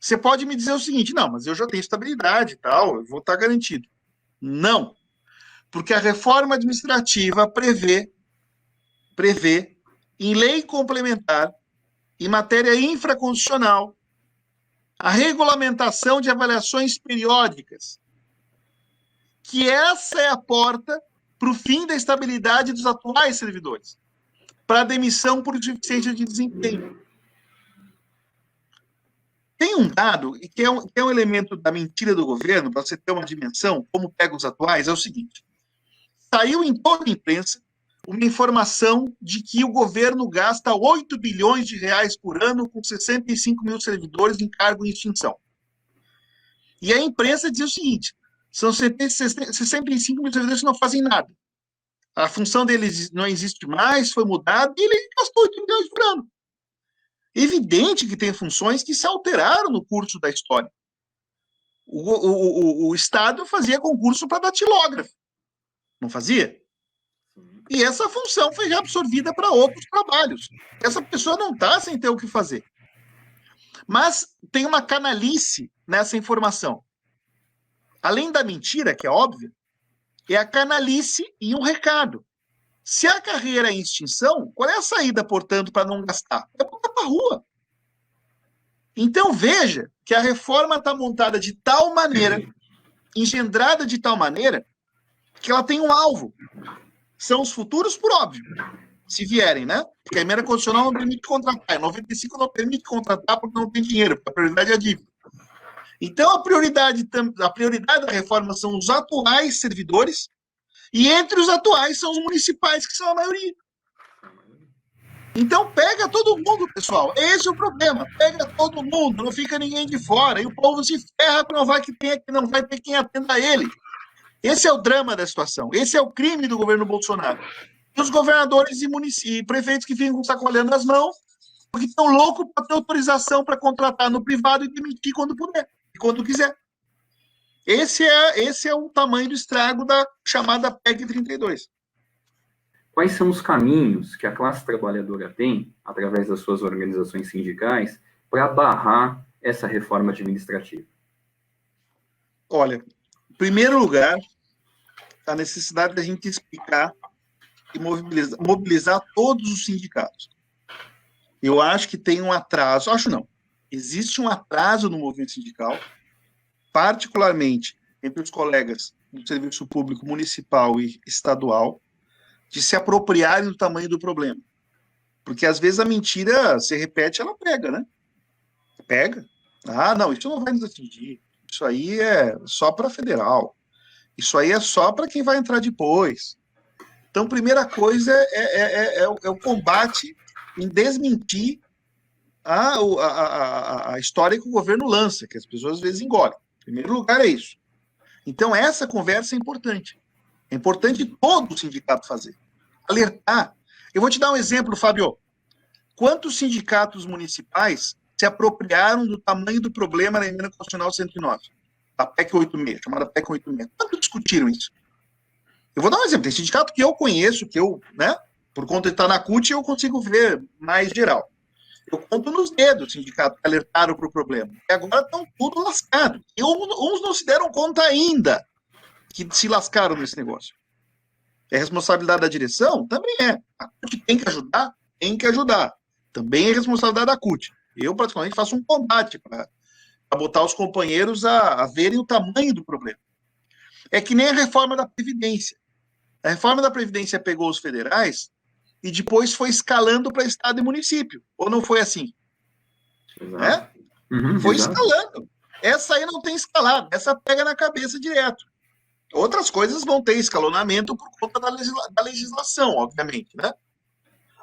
Você pode me dizer o seguinte, não, mas eu já tenho estabilidade e tal, eu vou estar garantido. Não, porque a reforma administrativa prevê em lei complementar, em matéria infraconstitucional, a regulamentação de avaliações periódicas, que essa é a porta para o fim da estabilidade dos atuais servidores, para a demissão por deficiência de desempenho. Tem um dado, que é um elemento da mentira do governo, para você ter uma dimensão, como pega os atuais, é o seguinte. Saiu em toda a imprensa uma informação de que o governo gasta 8 bilhões de reais por ano com 65 mil servidores em cargo em extinção. E a imprensa diz o seguinte, são 65 mil servidores que não fazem nada. A função deles não existe mais, foi mudada, e ele gastou 8 bilhões por ano. Evidente que tem funções que se alteraram no curso da história. O Estado fazia concurso para datilógrafo. Não fazia? E essa função foi reabsorvida para outros trabalhos. Essa pessoa não está sem ter o que fazer. Mas tem uma canalice nessa informação. Além da mentira, que é óbvia, é a canalice e um recado. Se a carreira é em extinção, qual é a saída, portanto, para não gastar? É botar para a rua. Então, veja que a reforma está montada de tal maneira, engendrada de tal maneira, que ela tem um alvo. São os futuros, por óbvio, se vierem, né? Porque a emenda constitucional não permite contratar. 95 não permite contratar porque não tem dinheiro, porque a prioridade é a dívida. Então, a prioridade da reforma são os atuais servidores, e entre os atuais são os municipais, que são a maioria. Então, pega todo mundo, pessoal. Esse é o problema. Pega todo mundo, não fica ninguém de fora. E o povo se ferra porque não vai ter quem atenda a ele. Esse é o drama da situação. Esse é o crime do governo Bolsonaro. E os governadores e prefeitos que ficam sacolhando as mãos porque estão loucos para ter autorização para contratar no privado e demitir quando puder e quando quiser. Esse é o tamanho do estrago da chamada PEC 32. Quais são os caminhos que a classe trabalhadora tem, através das suas organizações sindicais, para barrar essa reforma administrativa? Olha, em primeiro lugar, a necessidade da gente explicar e mobilizar todos os sindicatos. Eu acho que tem um atraso, acho não, existe um atraso no movimento sindical, particularmente entre os colegas do serviço público municipal e estadual, de se apropriarem do tamanho do problema. Porque às vezes a mentira se repete, ela pega, né? Pega. Ah, não, isso não vai nos atingir. Isso aí é só para federal. Isso aí é só para quem vai entrar depois. Então, primeira coisa é o combate em desmentir a história que o governo lança, que as pessoas às vezes engolem. Em primeiro lugar é isso. Então, essa conversa é importante. É importante todo o sindicato fazer. Alertar. Eu vou te dar um exemplo, Fábio. Quantos sindicatos municipais se apropriaram do tamanho do problema na Emenda Constitucional 109, da PEC 86, chamada PEC 86. Quanto discutiram isso? Eu vou dar um exemplo. Tem sindicato que eu conheço, que eu, né, por conta de estar na CUT, eu consigo ver mais geral. Eu conto nos dedos sindicatos que alertaram para o problema. E agora estão tudo lascados. E uns não se deram conta ainda que se lascaram nesse negócio. É responsabilidade da direção? Também é. A CUT tem que ajudar? Tem que ajudar. Também é responsabilidade da CUT. Eu, praticamente, faço um combate para botar os companheiros a verem o tamanho do problema. É que nem a reforma da Previdência. A reforma da Previdência pegou os federais e depois foi escalando para estado e município. Ou não foi assim? Né? Foi escalando. Essa aí não tem escalado. Essa pega na cabeça direto. Outras coisas vão ter escalonamento por conta da legislação, obviamente, né?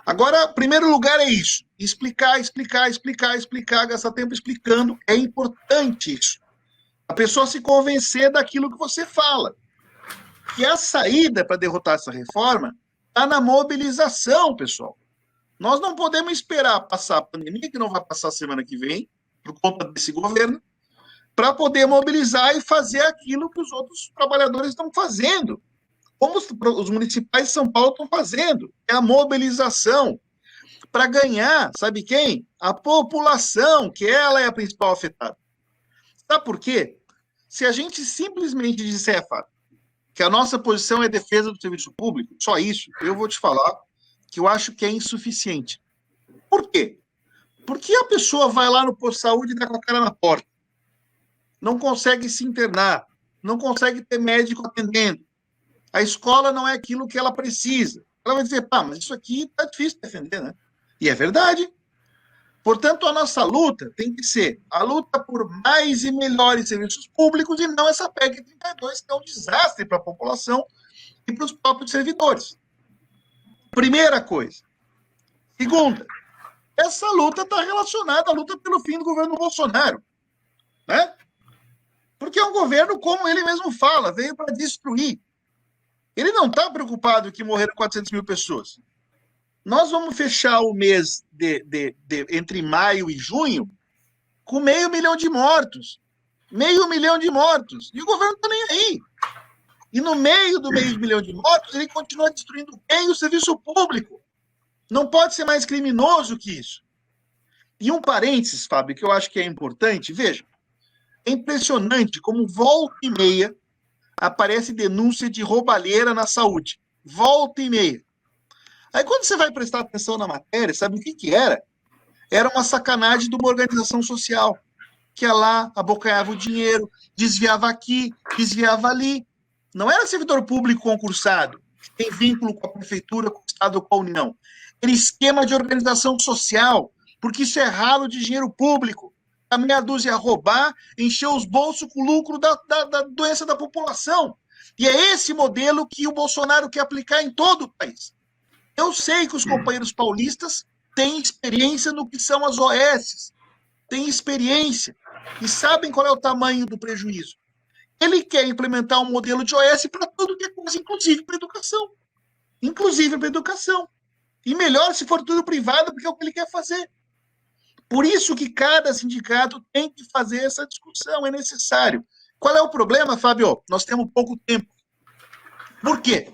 Agora, primeiro lugar é isso. Explicar, gastar tempo explicando. É importante isso. A pessoa se convencer daquilo que você fala. E a saída para derrotar essa reforma está na mobilização, pessoal. Nós não podemos esperar passar a pandemia, que não vai passar semana que vem, por conta desse governo, para poder mobilizar e fazer aquilo que os outros trabalhadores estão fazendo. Como os municipais de São Paulo estão fazendo. É a mobilização para ganhar, sabe quem? A população, que ela é a principal afetada. Sabe por quê? Se a gente simplesmente disser, Fábio, que a nossa posição é defesa do serviço público, só isso, eu vou te falar que eu acho que é insuficiente. Por quê? Porque a pessoa vai lá no posto de saúde e dá com a cara na porta. Não consegue se internar, não consegue ter médico atendendo. A escola não é aquilo que ela precisa. Ela vai dizer, mas isso aqui tá difícil de defender, né? E é verdade. Portanto, a nossa luta tem que ser a luta por mais e melhores serviços públicos e não essa PEC 32, que é um desastre para a população e para os próprios servidores. Primeira coisa. Segunda, essa luta está relacionada à luta pelo fim do governo Bolsonaro. Né? Porque é um governo, como ele mesmo fala, veio para destruir. Ele não está preocupado que morreram 400 mil pessoas. Nós vamos fechar o mês entre maio e junho com 500 mil de mortos. 500 mil de mortos. E o governo não está nem aí. E no meio do 500 mil de mortos, ele continua destruindo quem? O serviço público. Não pode ser mais criminoso que isso. E um parênteses, Fábio, que eu acho que é importante. Veja, é impressionante como volta e meia aparece denúncia de roubalheira na saúde. Volta e meia. Aí quando você vai prestar atenção na matéria, sabe o que era? Era uma sacanagem de uma organização social, que ia lá, abocanhava o dinheiro, desviava aqui, desviava ali. Não era servidor público concursado, que tem vínculo com a prefeitura, com o Estado, com a União. Era esquema de organização social, porque isso é ralo de dinheiro público. A meia dúzia roubar, encher os bolsos com o lucro da doença da população. E é esse modelo que o Bolsonaro quer aplicar em todo o país. Eu sei que os companheiros paulistas têm experiência no que são as OS, têm experiência e sabem qual é o tamanho do prejuízo. Ele quer implementar um modelo de OS para tudo que é coisa, inclusive para a educação. Inclusive para a educação. E melhor se for tudo privado, porque é o que ele quer fazer. Por isso que cada sindicato tem que fazer essa discussão, é necessário. Qual é o problema, Fábio? Nós temos pouco tempo. Por quê?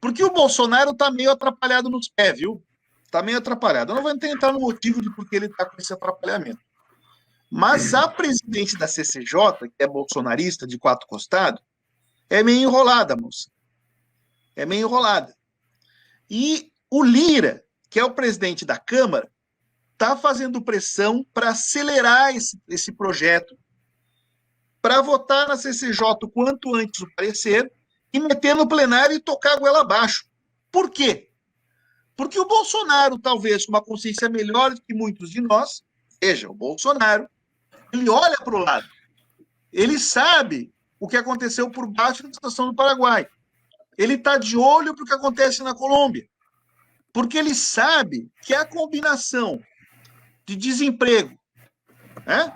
Porque o Bolsonaro está meio atrapalhado nos pés, viu? Está meio atrapalhado. Eu não vou entrar no motivo de por que ele está com esse atrapalhamento. Mas a presidente da CCJ, que é bolsonarista de quatro costados, é meio enrolada, moça. É meio enrolada. E o Lira, que é o presidente da Câmara, está fazendo pressão para acelerar esse projeto, para votar na CCJ o quanto antes o parecer e meter no plenário e tocar a goela abaixo. Por quê? Porque o Bolsonaro, talvez com uma consciência melhor do que muitos de nós, seja o Bolsonaro, ele olha para o lado. Ele sabe o que aconteceu por baixo da situação do Paraguai. Ele está de olho para o que acontece na Colômbia. Porque ele sabe que a combinação de desemprego, né,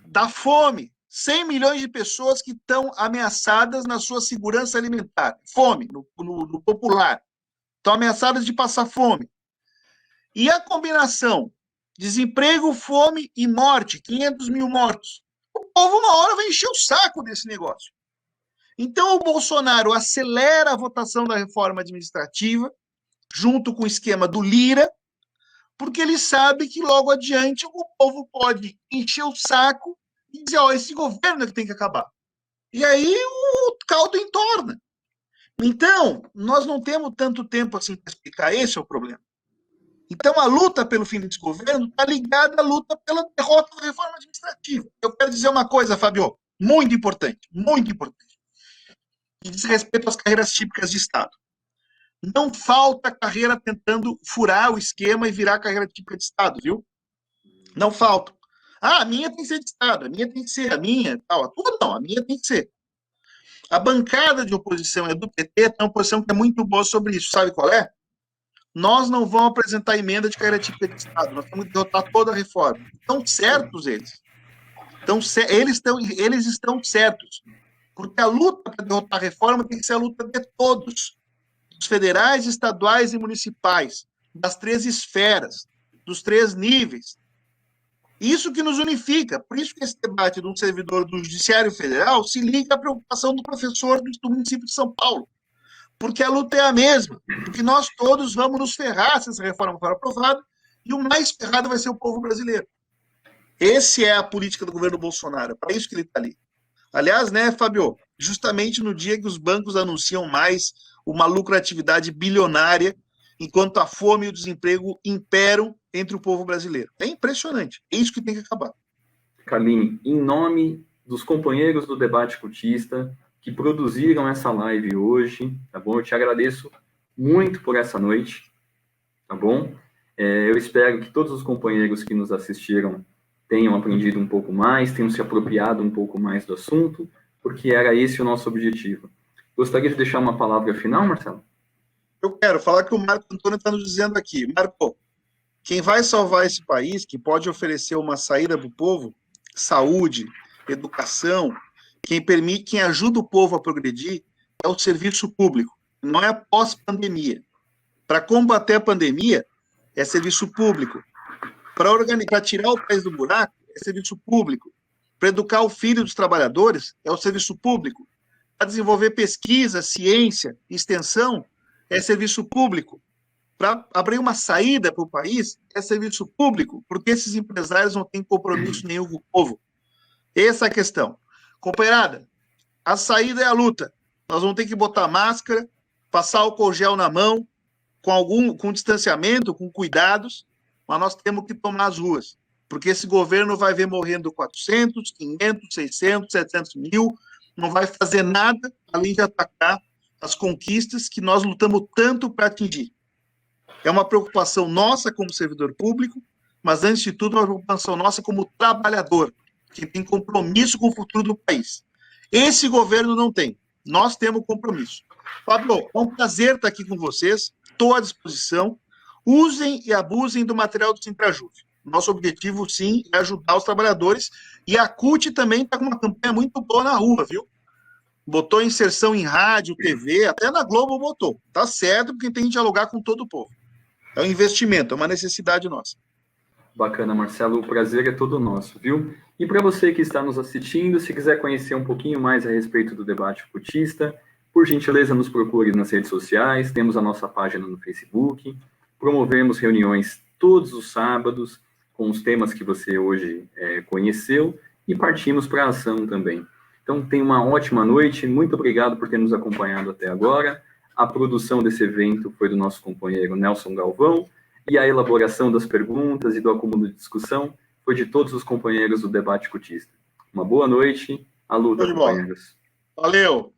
da fome, 100 milhões de pessoas que estão ameaçadas na sua segurança alimentar. Fome, no popular. Estão ameaçadas de passar fome. E a combinação Desemprego, fome e morte, 500 mil mortos. O povo, uma hora, vai encher o saco desse negócio. Então, o Bolsonaro acelera a votação da reforma administrativa, junto com o esquema do Lira, porque ele sabe que logo adiante o povo pode encher o saco e dizer, esse governo é que tem que acabar. E aí o caldo entorna. Então, nós não temos tanto tempo assim para explicar, esse é o problema. Então, a luta pelo fim desse governo está ligada à luta pela derrota da reforma administrativa. Eu quero dizer uma coisa, Fabio, muito importante, que diz respeito às carreiras típicas de Estado. Não falta carreira tentando furar o esquema e virar carreira típica de Estado, viu? Não falta. A minha tem que ser de Estado, a minha tem que ser, a minha, tal. A tua não, a minha tem que ser. A bancada de oposição é do PT, tem uma posição que é muito boa sobre isso. Sabe qual é? Nós não vamos apresentar emenda de carreira típica de Estado. Nós temos que derrotar toda a reforma. Estão certos eles. Eles estão certos. Porque a luta para derrotar a reforma tem que ser a luta de todos. Dos federais, estaduais e municipais. Das 3 esferas. Dos 3 níveis. Isso que nos unifica. Por isso que esse debate de um servidor do Judiciário Federal se liga à preocupação do professor do município de São Paulo. Porque a luta é a mesma. Porque nós todos vamos nos ferrar se essa reforma for aprovada, e o mais ferrado vai ser o povo brasileiro. Essa é a política do governo Bolsonaro. É para isso que ele está ali. Aliás, né, Fabio, justamente no dia que os bancos anunciam mais uma lucratividade bilionária, enquanto a fome e o desemprego imperam entre o povo brasileiro. É impressionante. É isso que tem que acabar. Carline, em nome dos companheiros do Debate Cutista que produziram essa live hoje, tá bom? Eu te agradeço muito por essa noite, tá bom? Eu espero que todos os companheiros que nos assistiram tenham aprendido um pouco mais, tenham se apropriado um pouco mais do assunto, porque era esse o nosso objetivo. Gostaria de deixar uma palavra final, Marcelo? Eu quero falar que o Marco Antônio está nos dizendo aqui. Marco, quem vai salvar esse país, que pode oferecer uma saída para o povo, saúde, educação, quem ajuda o povo a progredir é o serviço público, não é pós-pandemia. Para combater a pandemia, é serviço público. Para tirar o país do buraco, é serviço público. Para educar o filho dos trabalhadores, é o serviço público. Para desenvolver pesquisa, ciência, extensão, é serviço público. Para abrir uma saída para o país, é serviço público, porque esses empresários não têm compromisso nenhum com o povo. Essa é a questão. Companheirada, a saída é a luta. Nós vamos ter que botar máscara, passar álcool gel na mão, com distanciamento, com cuidados, mas nós temos que tomar as ruas, porque esse governo vai ver morrendo 400, 500, 600, 700 mil, não vai fazer nada além de atacar as conquistas que nós lutamos tanto para atingir. É uma preocupação nossa como servidor público, mas, antes de tudo, é uma preocupação nossa como trabalhador, que tem compromisso com o futuro do país. Esse governo não tem. Nós temos compromisso. Fábio, é um prazer estar aqui com vocês. Estou à disposição. Usem e abusem do material do Sintrajuve. Nosso objetivo, sim, é ajudar os trabalhadores. E a CUT também está com uma campanha muito boa na rua, viu? Botou inserção em rádio, TV, até na Globo botou. Tá certo, porque tem que dialogar com todo o povo. É um investimento, é uma necessidade nossa. Bacana, Marcelo. O prazer é todo nosso, viu? E para você que está nos assistindo, se quiser conhecer um pouquinho mais a respeito do Debate Cutista, por gentileza, nos procure nas redes sociais. Temos a nossa página no Facebook. Promovemos reuniões todos os sábados com os temas que você hoje conheceu e partimos para a ação também. Então, tenha uma ótima noite. Muito obrigado por ter nos acompanhado até agora. A produção desse evento foi do nosso companheiro Nelson Galvão e a elaboração das perguntas e do acúmulo de discussão foi de todos os companheiros do Debate Cutista. Uma boa noite. À luta, companheiros. Valeu!